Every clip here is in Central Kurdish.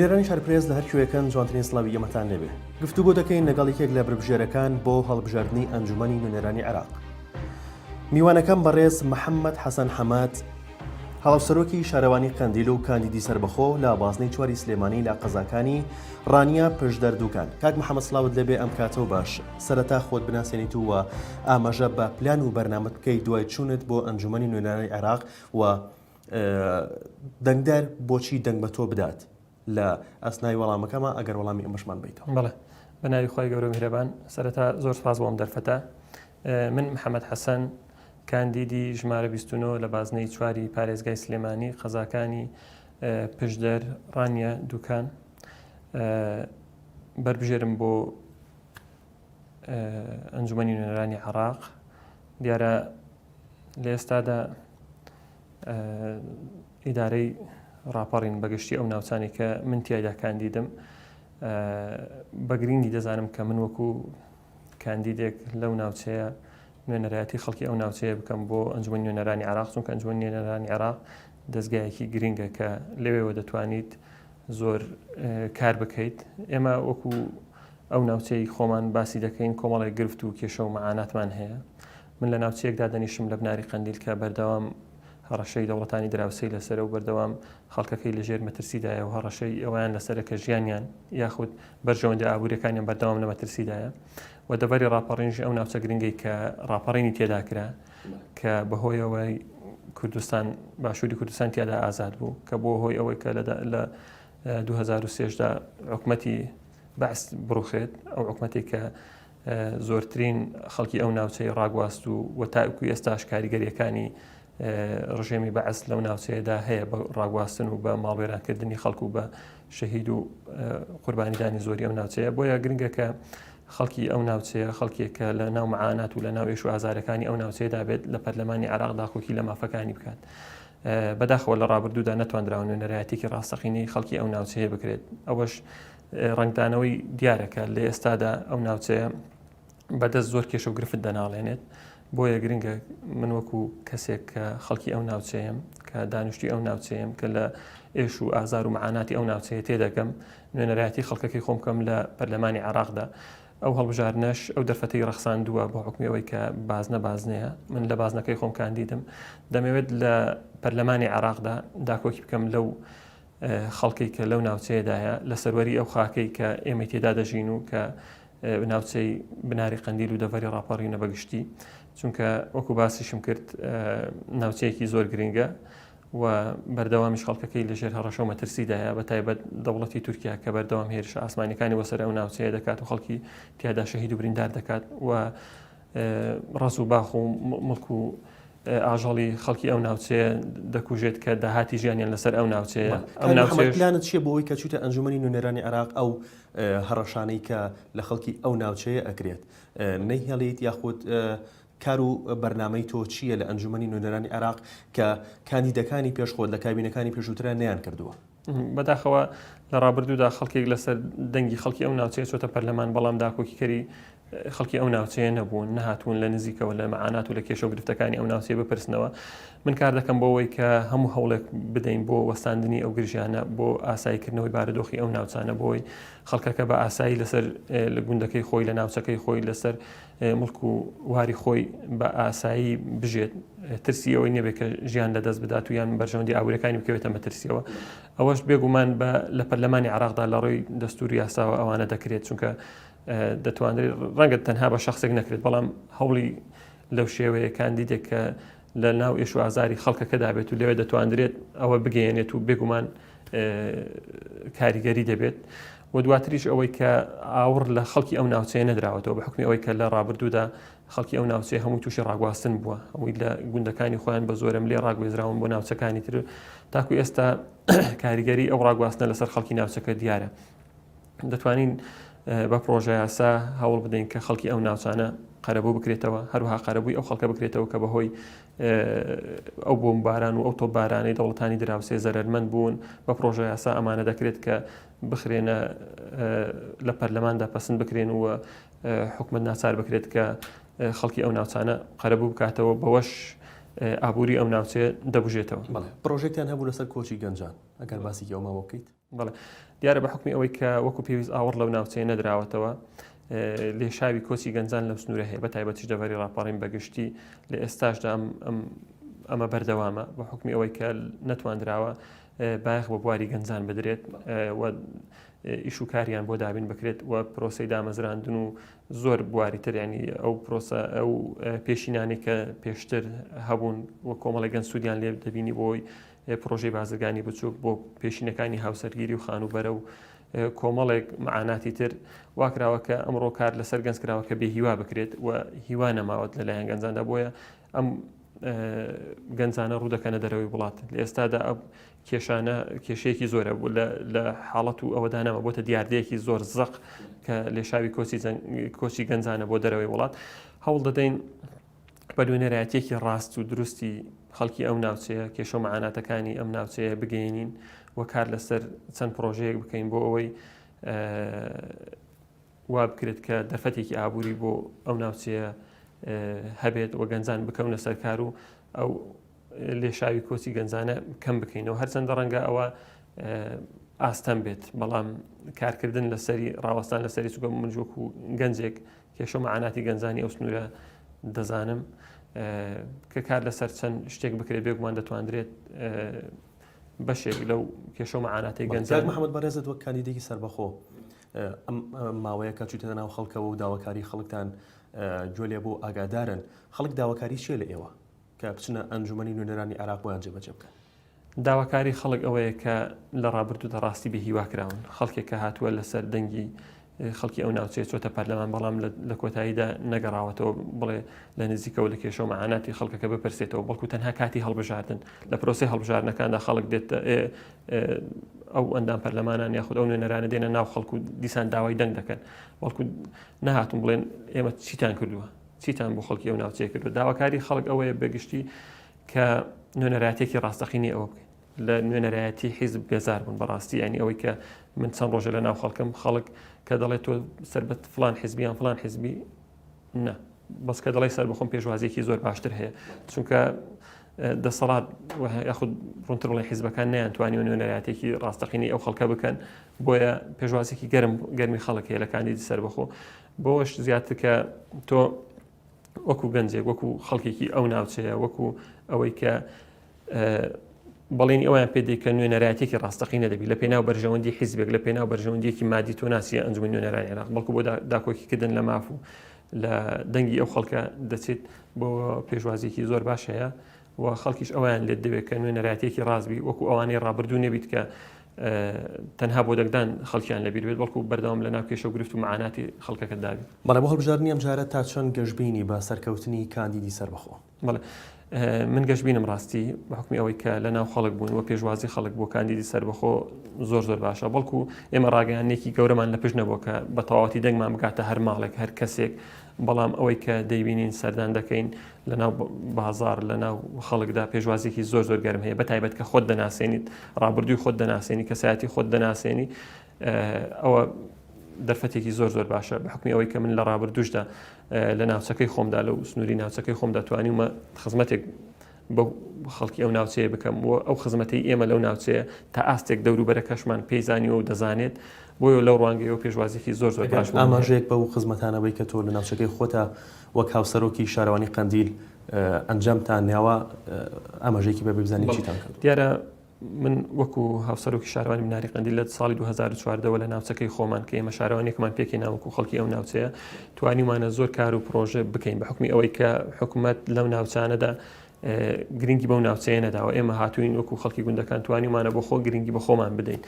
بینەرانی شارپرێز لە هەرکوێکەن جوانترین سڵاوی ئێمەتان لێبێ. گفتوگۆ دەکەین لەگەڵ یەکێک لە بربژێرەکان بۆ هەڵبژاردننی ئەنجومەنی نوێنەرانی عێراق. میوانەکەم بەڕێز محەممەد حەسەن حەمات هەڵەوسەرۆکی شارەوانی قەندیل و کاندیدی سەربەخۆ لە بازنەی چواری سلێمانی لە قەزاکانی ڕانیا پشدەردووکان. کاک محەممەد سڵاوت لەبێ ئەم کاتە و باش سەرەتا خۆت بناسێنیت و ئاماژە بە پلان و بەرنامەت بکەیت دوای چوونت بۆ ئەنجومەنی نوێنەرانی عێراق و دەنگدار بۆچی دەنگ بە تۆ بدات لە ئەسنای وەڵامەکەمە ئەگەر وەڵامی ئەمەشمان بیتەوە. بەڵێ بەناوی خۆی گەورە و میهرەبان. سەرەتا زۆر سپاس بۆم دەرفەتە. من محەممەد حەسەن کاندیدی ژمارە 29 لە بازنەی چواری پارێزگای سلێمانی قەزاکانی پشدەر ڕانیا دووکان بربژێرم بۆ ئەنجومەنی نوێنەرانی عێراق. دیارە لە ئێستادا ئیدارەی ڕاپەڕین بەگشتی ئەو ناوچانی کە من تیایدا کاندیدم بە گرنگی دەزانم کە من وەکو کاندیدێک لەو ناوچەیە نوێنەرایەتی خەڵکی ئەو ناوچەیە بکەم بۆ ئەنجومەنی نوێنەرانی عێراق، چونکە ئەنجومەنی نوێنەرانی عێراق دەستگایەکی گرنگە کە لەوێوە دەتوانیت زۆر کار بکەیت. ئێمە وەکو ئەو ناوچەی خۆمان باسی دەکەین کۆمەڵی گرفت و کێشە و مەعاناتمان هەیە. من لە ناوچەیەکدا دەنیشم لە بناری قەندیل کە بەردەوام هەڕەشەی دەوڵەتانی دراوسەی لەسەر و بەردەوام خەڵکەکەی لەژێر مەترسیدایە و هەڕەشەی ئەویان لەسەرە کە ژیانیان یاخود بەرژەوەندە ئابوووریەکانیان بەردەوام لە مەترسیدایە و دەبەری ڕاپەڕینژی ئەو ناوچە گرنگی کە ڕاپەڕینی تێدا کرا کە بەهۆیەوەی کوردستان باشووری کوردستان تیادا ئازاد بوو کە بۆ هۆی ئەوەی کە لە 2003دا حکومەتی بەعس بڕوخێت، ئەو حکومەتێک کە زۆرترین خەڵکی ئەو ناوچەی ڕاگواست و تاکو ئێستاش کاریگەریەکانی ڕژێمی بەعس لەو ناوچەیەدا هەیە بە ڕاگواستن و بە ماڵوێرانکردنی خەڵکو و بە شەهید و قوربانیدانی زۆری ئەو ناوچەیە. بۆیە گرنگە کە خەڵکی ئەو ناوچەیە خەڵکێکە لە ناو مەعانات و لە ناو ئێش و ئازارەکانی ئەو ناوچەیەدا بێت لە پەرلەمانی عێراقدا خۆکی لە مافەکانی بکات. بەداخەوە لە ڕابردوودا نەتوانراوە نوێنەرایەتێکی ڕاستەقینەی خەڵکی ئەو ناوچەیە بکرێت. ئەوەش ڕنگدانەوەی دیارەکە لە ئێستادا ئەو ناوچەیە بەدەست زۆر کێشە و گرفت دەناڵێنێت. بۆیە گرنگە من وەکو کەسێک کە خەڵکی ئەو ناوچەیەم کە دانیشتی ئەو ناوچەیەم کە لە ئێش و ئازار و مەعاناتی ئەو ناوچەیە تێدەکەم نوێنەرایەتی خەڵکەکەی خۆم بکەم لە پەرلەمانی عێراقدا. ئەو هەڵبژارنەش ئەو دەرفەتەی ڕەخساندووە بۆ حکومیەوەی کە بازنەیە. من لە بازنەکەی خۆم کاندیدم دەمەوێت لە پەرلەمانی عێراقدا داکۆکی بکەم لەو خەڵکی کە لەو ناوچەیەدایە لە سەروەری ئەو خاکەی کە ئێمە تێدا دەژین و کە ناوچەی بناری قەندیل و دەڤەری ڕاپەڕینە بەگشتی، چونکە وەکو باسیشم کرد ناوچەیەکی زۆر گرنگە و بەردەوامیش خەڵکەکەی لەژێر هەڕەشە و مەترسیدایە بە تایبەت دەوڵەتی تورکیا کە بەردەوام هێرش ئاسمانیەکانی وەسەر ئەو ناوچەیە دەکات و خەڵکی تیادا شەهید و بریندار دەکات و ڕاز و باخ و مڵک و ئاژەڵی خەڵکی ئەو ناوچەیە دەکوژێت کە داهاتی ژیانیان لەسەر ئەو ناوچەیە. ئەم ناوچەیەت چیە بۆەوەی کە چوتە ئەنجومەنی نوێنەرانی عێراق ئەو هەڕەشانەی کە لە خەڵکی ئەو ناوچەیە ئەکرێت نەیهێڵیت یاخود کار و بەرنامەی تۆ چییە لە ئەنجومەنی نوێنەرانی عێراق کە کاندیدەکانی پێشخۆت لە کابینەکانی پێشووترە نەیان کردووە؟ بەداخەوە لە ڕابردوودا خەڵکێک لەسەر دەنگی خەڵکی ئەو ناوچەیە چۆتە پەرلەمان، بەڵام داکۆکیکەری خەڵکی ئەو ناوچەیە نەبوون، نەهاتوون لە نزیکەوە لە مەعانات و لە کێشە و گرفتەکانی ئەو ناوچەیە بپرسنەوە. من کار دەکەم بۆەوەی کە هەموو هەوڵێک بدەین بۆ وەستاندنی ئەو گرژیانە، بۆ ئاساییکردنەوەی بارودۆخی ئەو ناوچانە، بۆی خەڵکەکە بە ئاسایی لەسەر لە گوندەکەی خۆی لە ناوچەکەی خۆی لەسەر مڵک و واری خۆی بە ئاسایی بژێت، ترسی ئەوەی نەبێت کە ژیان لەدەست بدات و یان بەرژەوەندی ئابوووریەکانی بکەوێتە مەترسیەوە. ئەوەش بێگومان لە پەرلەمانی عێراقدا لە ڕۆی دەستوری یاساوە ئەوانە دەکرێت، چونکە دەتوانرێت ڕەنگە تەنها بە شخصێک نەکرێت، بەڵام هەوڵی لەو شێوەیە کاندیدێک کە لە ناو ئێش و ئازاری خەڵکەکەدا بێت و لەوێ دەتوانرێت ئەوە بگەێنێت و بێگومان کاریگەری دەبێت. و دواتریش ئەوەی کە ئاور لە خەڵکی ئەو ناوچەیە نەدراوەتەوە بە حکمی ئەوەی کە لە ڕابردوودا خەڵکی ئەو ناوچەیە هەمووی تووشی ڕاگواستن بووە، ئەوەی لە گوندەکانی خۆیان بە زۆرم لێ ڕاگوێزراون بۆ ناوچەکانی تر، تاکو ئێستا کاریگەری ئەو ڕاگواستنە لەسەر خەڵکی ناوچەکە دیارە. دەتوانین بە پرۆژە یاسا هەوڵ بدەین کە خەڵکی ئەو ناوچانە قەرەبوو بکرێتەوە، هەروها قەرەبووی ئەو خەڵکە بکرێتەوە کە بەهۆی ئەو بۆمباران و ئەو تۆپبارانەی دەوڵەتانی دراوسێ زەرمەند بوون بە پرۆژە یاسا ئەمانە دەکرێت کە بخرێنە لە پەرلەماندا پەسەند بکرێن و حکومەت ناچار بکرێت کە خەڵکی ئەو ناوچانە قەرەبوو بکاتەوە، بەوەش ئابووری ئەو ناوچەیە دەبژێتەوە. پرۆژێکتان هەبوو لەسەر کۆچی گەنجان، ئەگەر باسێکی ئەوما بکەیت؟ بەڵێ دیارە بە حکمی ئەوەی کە وەکو پێویست ئاوەڕ لەو ناوچەیە نەدراوەتەوە لێ شاوی کۆچی گەنجان لەم سنوورە هەیە بە تایبەتیش دەڤەری ڕاپەڕین بەگشتی لە ئێستاشدا ئەمە بەردەوامە بە حکمی ئەوەی کە نەتواندراوە بایەخ بۆ بواری گەنجان بدرێت ئیش و کاریان بۆ دابین بکرێت و پرۆسەی دامەزراندن و زۆر بواریتر ینی ئەو پرۆسە ئەو پێشینانی کە پێشتر هەبوون و کۆمەڵی گەنج سوودیان لێ دەبینی بۆی پرۆژەی بازرگانی بچووک بۆ پێشینەکانی هاوسەرگیری و خانوبەرە و کۆمەڵێک معاناتی تر واکراوە کە ئەمڕۆ کار لەسەر گەنجکراوە کە بێ هیوا بکرێت و هیوا نەماوەت لەلایەن گەنجاندا بۆیە ئەم گەنجانە ڕوودەکەنە دەرەوەی وڵات لە ئێستادا ئەو کێشانە کێشەیەکی زۆرە بوو لە حاڵەت و ئەوەدانەوە بۆتە دیاردەیەکی زۆر زەق کە لێشاوی کۆچی گەنجانە بۆ دەرەوەی وڵات هەوڵ دەدەین بە نوێنەرایەتێکی ڕاست و دروستی خەڵکی ئەو ناوچەیە کێشە و معاناتەکانی ئەم ناوچەیە بگەینین و کار لەسەر چەند پرۆژەیەک بکەین بۆ ئەوەی وا بکرێت کە دەرفەتێکی ئابووری بۆ ئەو ناوچەیە هەبێت و گەنجان بکەونە سەرکار و ئەو لێشاوی کۆچی گەنجانە کەم بکەینەوە هەرچەندە ڕەنگە ئەوە ئاستەم بێت بەڵام کارکردن لەسەری ڕاوەستان لەسەری چووکە منجووک و گەنجێک کێشە و معاناتی گەنجانی ئەو سنوورە دەزانم کە کار لەسەر چەند شتێک بکرێت بێگومان دەتوانرێت بەشێک لەو کێشە و معاناتی گەنجان محەممەد بەڕێزت وەک کاندیدێکی سەربەخۆ ئەم ماوەیە کە چوتە ناو خەڵکەوە و داواکاری خەڵکتان جۆلێ بۆ ئاگادارن خەڵک داواکاری چێ لە ئێوە کە بچنە ئەنجومەنی نوێنەرانی عێراق بۆیان جێبەجێ بکەن داواکاری خەڵک ئەوەیە کە لە ڕابردوودا ڕاستی بە هیواکراون خەڵکێک کە هاتووە لەسەر دەنگی خەڵکی ئەو ناوچەیە چۆتە پەرلەمان بەڵام لە کۆتاییدا نەگەڕاوەتەوە بڵێ لە نزیکەوە لە کێشە و معاناتی خەڵکەکە بپرسێتەوە بەڵکو تەنها کاتی هەڵبژاردن لە پرۆسی هەڵبژارنەکاندا خەڵک دێت ئەو ئەندام پەرلەمانان یاخود ئەو نوێنەرانە دێنە ناو خەڵکو دیسان داوای دەنگ دەکەن بەڵکو نەهاتون بڵێن ئێمە چیتان کردووە چیتان بۆ خەڵکی ئەو ناوچەیە کردو داواکاری خەڵک ئەوەیە بەگشتی کە نوێنەرایەتێکی ڕاستەقینی ئەوە بکەین لە نوێنەرایەتی حیزب بێزار بوون بەڕاستی ینی ئەوەی کە من چەند ڕۆژە لە ناو خەڵکم خەڵک کە دەڵێت تۆ سەربەت فلان حیزبیان فلان حیزبی نە بەس کە دەڵێ سەر بخۆم پێشوازیەکی زۆر باشتر هەیە چونکە دەسەڵات یاخود ڕوونتر بڵێن حیزبەکان نەیانتوانی نوێنەرایەتێکی ڕاستەقینی ئەو خەڵکە بکەن بۆیە پێشوازێکی گەرمی خەڵک هەیە لە کاندیدی سەربەخۆ بۆش زیاتر کە تۆ وەکو گەنجێک وەکو خەڵکێکی ئەو ناوچەیە وەکو ئەوەی کە بەڵێنی ئەویان پێدەی کە نوێنەرایەتێکی ڕاستەقینە دەبی لە پێناو بەرژەوەندی حیزبێک لە پێناو بەرژەوەندیەکی مادی تۆ ناسیە ئەنجومەنی نوێنەرانی عێراق بەڵکو بۆ داکۆکیکردن لە ماف و لە دەنگی ئەو خەڵکە دەچێت بۆ پێشوازیەکی زۆر باش هەیە و خەڵکیش ئەویان لێت دەوێت کە نوێنەرایەتێکی ڕازبی وەکو ئەوانەی ڕابردوو نەبیت کە تەنها بۆ دەنگدان خەڵکیان لەبیر بێت بەڵکو بەردەوام لە ناو کێشە و گرفت و معاناتی خەڵکەکە دابی بەڵێ بۆ هەڵبژاردننی ئەم جارە تا چەند گەشتبینی بە سەرکەوتنی کاندیدی سەربەخۆ بەڵێ من گەشتبینم ڕاستی بە حکمی ئەوەی کە لە ناو خەڵک بوون و پێشوازی خەڵک بۆ کاندیدی سەربەخۆ زۆر باشە بەڵکو ئێمە ڕاگەیانێکی گەورەمان لە پشت نەبووە کە بە تەواوەتی دەنگمان بگاتە هەر ماڵێک هەر کەسێک بەڵام ئەوەی کە دەیبینین سەردان دەکەین لە ناو بازار لە ناو خەڵکدا پێشوازێکی زۆر گەرم هەیە بە تایبەت کە خۆت دەناسێنیت ڕابردووی خۆت دەناسێنی کەسایەتی خۆت دەناسێنی ئەوە دەرفەتێکی زۆر باشە بە حکمی ئەوەی کە من لە ڕابردووشدا لە ناوچەکەی خۆمدا لەو سنووری ناوچەکەی خۆمدا توانیمە خزمەتێک بە خەڵکی ئەو ناوچەیە بکەم و ئەو خزمەتی ئێمە لەو ناوچەیە تا ئاستێک دەوروبەرە کەشمان پێیزانیوە و دەزانێت بۆیە لەو ڕوانگەیەوە پێشوازێکی زۆر باش ئاماژەیەک بە و خزمەتانەوەی کە تۆ لە ناوچەکەی خۆتە وەک هاوسەرۆکی شارەوانی قەندیل ئەنجامتان ناوە ئاماژەیەکی بە بزانین چیتان کرد دیارە من وەکو هاوسەرۆکی شارەوانی مناری قەندیل لە ساڵی 2014 لە ناوچەکەی خۆمان کە ئێمە شارەوانێکمان پێکەی ناوەکو خەڵکی ئەو ناوچەیە توانیمانە زۆر کار و پرۆژە بکەین بە حکمی ئەوەی کە حکوومەت لەو ناوچانەدا گرنگی بەو ناوچەیە نەداوە ئێمە هاتوین وەکو خەڵکی گوندەکان توانیمانە بۆ خۆ گرنگی بە خۆمان بدەین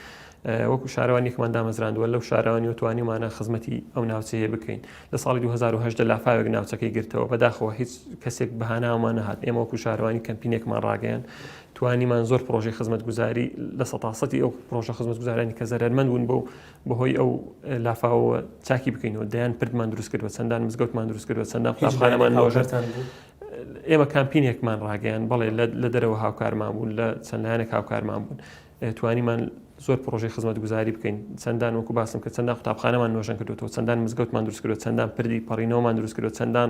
وەکو شارەوانێکمان دامەزراندووە لەو شارەوانی توانیمانە خزمەتی ئەو ناوچەیە بکەین لە ساڵی 2010 لافاوێک ناوچەکەی گرتەوە بەداخەوە هیچ کەسێک بەهاناومان نەهات ئێمە وەکو شارەوانی کەمپینێکمان ڕاگەیان توانیمان زۆر پرۆژەی خزمەتگوزاری لە 100% ئەو پرۆژە خزمەتگوزارانی کە زەرمەند بوون بەهۆی ئەو لافاوە چاکی بکەینەوە دەیان پردمان دروست کردوە چەندان مزگەوتمان دروست کردوە چەندان قوتابخانەمان نۆژەتان ئێمە کامپینێکمان ڕاگەیان بەڵێ لە دەرەوە هاوکارمان بوون لە چەندلایەنێک هاوکارمان بوون توانیمان زۆر پرۆژەی خزمەتگوزاری بکەین چەندان وەکو باسم کە چەندان قوتابخانەمان نۆژەن کردوەوە چەندان مزگەوتمان دروست کردووە چەندان پردی پەڕینەوەمان دروست کردووە چەندان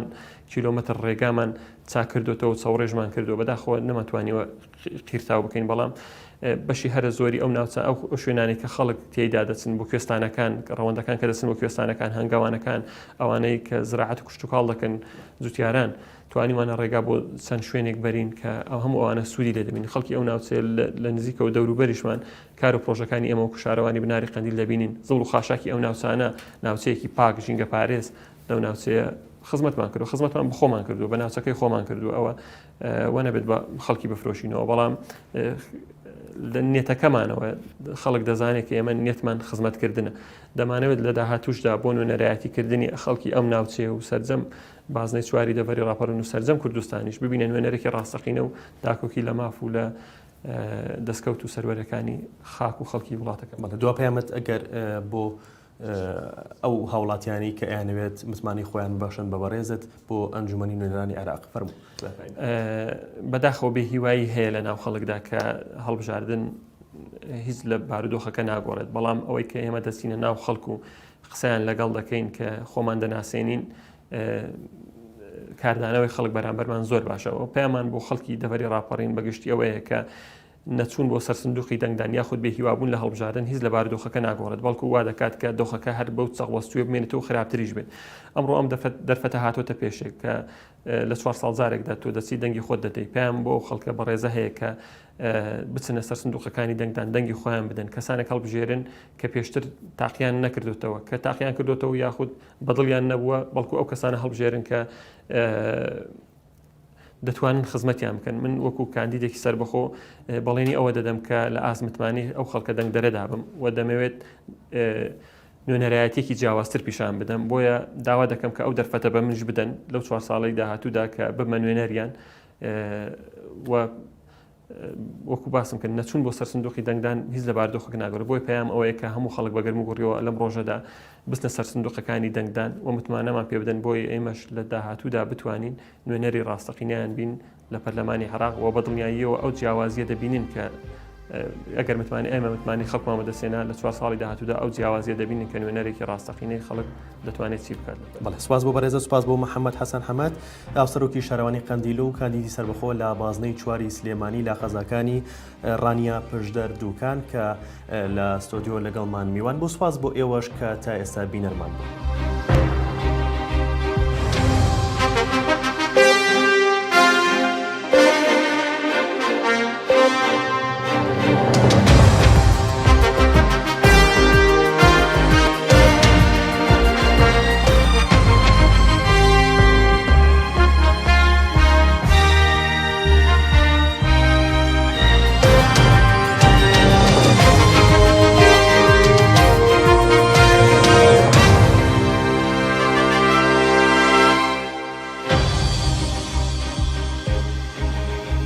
کیلۆمەتر ڕێگامان چاک کردوێتەوە چاوڕێژمان کردووە بەداخەوە نەمەتوانیوە قیرتاو بکەین بەڵام بەشی هەرە زۆری ئەو ناوچە ئەو شوێنانی کە خەڵک تێیدا دەچن بۆ کوێستانەکان ڕەوەندەکان کە دەچن بۆ کوێستانەکان هەنگاوانەکان ئەوانەی کە زراعەت و کشت و کاڵ دەکەن جوتیاران توانیوانە ڕێگا بۆ چەند شوێنێک بەرین کە ئەو هەموو ئەوانە سوودی لێ دەبین خەڵکی ئەو ناوچێ لە نزیکە و دەوروبەریشمان کار و پرۆژەکانی ئەمە و کوشارەوانی بناری قەندیل دەبینین زڵ و خاشاکی ئەو ناوچانە ناوچەیەکی پاک ژینگە پارێز لەو ناوچەیە خزمەتمان کردو خزمەتمان بە خۆمان کردو بە ناوچەکەی خۆمان کردو ئەوە وەنەبێت بە خەڵکی بفرۆشینەوە بەڵام لە نێتەکەمانەوە خەڵک دەزانێت کە ئێمە نێتمان خزمەتکردنە دەمانەوێت لە داهاتوشدا بۆ نوێنەرایەتیکردنی خەڵکی ئەم ناوچێ و سەرجەم بازنەی چواری دەڤەری ڕاپەڕن و سەرجەم کوردستانیش ببینێن نوێنەرێکی ڕاستەقینە و داکۆکی لە ماف و لە دەستکەوت و سەروەرەکانی خاک و خەڵکی وڵاتەکە دو پەیامەت ئەگەر بۆ ئەو هاوڵاتیانی کە ئەیانەوێت متمانی خۆیان باشن بە بەڕێزت بۆ ئەنجومەنی نوێنەرانی عێراق فەرموو بەداخەوە بێ هیوایی هەیە لە ناو خەڵکدا کە هەڵبژاردن هیچ لە بارودۆخەکە ناگۆڕێت بەڵام ئەوەی کە ئێمە دەستینە ناو خەڵک و قسەیان لەگەڵ دەکەین کە خۆمان دەناسێنین کاردانەوەی خەڵک بەرامبەرمان زۆر باشەوە پێمان بۆ خەڵکی دەڤەری ڕاپەڕین بەگشتی ئەوەیە کە نەچوون بۆ سەر سندوقی دەنگدان یاخود بێ هیوابوون لە هەڵبژاردن هیچ لە بارودۆخەکە ناگۆڕێت بەڵکو وا دەکات کە دۆخەکە هەر بەو چەقوەستوێ بمێنێتەوە خراپتریش بێت ئەمڕۆ ئەم دەرفەتە هاتۆتە پێشێک کە لە 4 ساڵ جارێکدا تۆ دەچی دەنگی خۆت دەدەی پێیان بۆ خەڵکە بەڕێزە هەیە کە بچنە سەر سندوقەکانی دەنگدان دەنگی خۆیان بدەن کەسانێک هەڵبژێرن کە پێشتر تاقییان نەکردوتەوە کە تاقییان کردوتەوە یاخود بەدڵیان نەبووە بەڵکو ئەو کەسانە هەڵبژێرن کە دەتوانن خزمەتیان بکەن من وەکو کاندیدێکی سەربەخۆ بەڵێنی ئەوە دەدەم کە لە ئازمتمانی ئەو خەڵکە دەنگ دەرەدا بم و دەمەوێت نوێنەرایەتێکی جیاوازتر پیشان بدەم بۆیە داوا دەکەم کە ئەو دەرفەتە بە منش بدەن لەو 4 ساڵی داهاتوودا کە بمە نوێنەریان و وەکو باسم کرد نەچوون بۆ سەر سندوقی دەنگدان هیچ لە بارودۆخەکە ناگەڕێت بۆی پێیام ئەوەیە کە هەموو خەڵک بەگەرم و گوڕیەوە لەم ڕۆژەدا بستنە سەر سندوقەکانی دەنگدان و متمانەمان پێ بدەن بۆی ئێمەش لە داهاتوودا بتوانین نوێنەری ڕاستەقینیان بین لە پەرلەمانی عێراق و بەدڵنیاییەوە ئەو جیاوازیە دەبینین کە ئەگەر ئێمە متمانی خەڵکمان بەدەستێنا لە 4 ساڵی داهاتوودا ئەو جیاوازیە دەبینین کە نوێنەرێکی ڕاستەقینەی خەڵک دەتوانێت چی بکات. بەڵێ سوپاس بۆ بەڕێزە سوپاس بۆ محەممەد حەسەن حەمەد ئاوسەرۆکی شارەوانی قەندیل و کاندیدی سەربەخۆ لە بازنەی چواری سلێمانی لە قەزاکانی ڕانیا پشدەر دووکان کە لە ستۆدیۆ لەگەڵمان میوان بۆ سوپاس بۆ ئێوەش کە تا ئێستا بینەرمان بوو.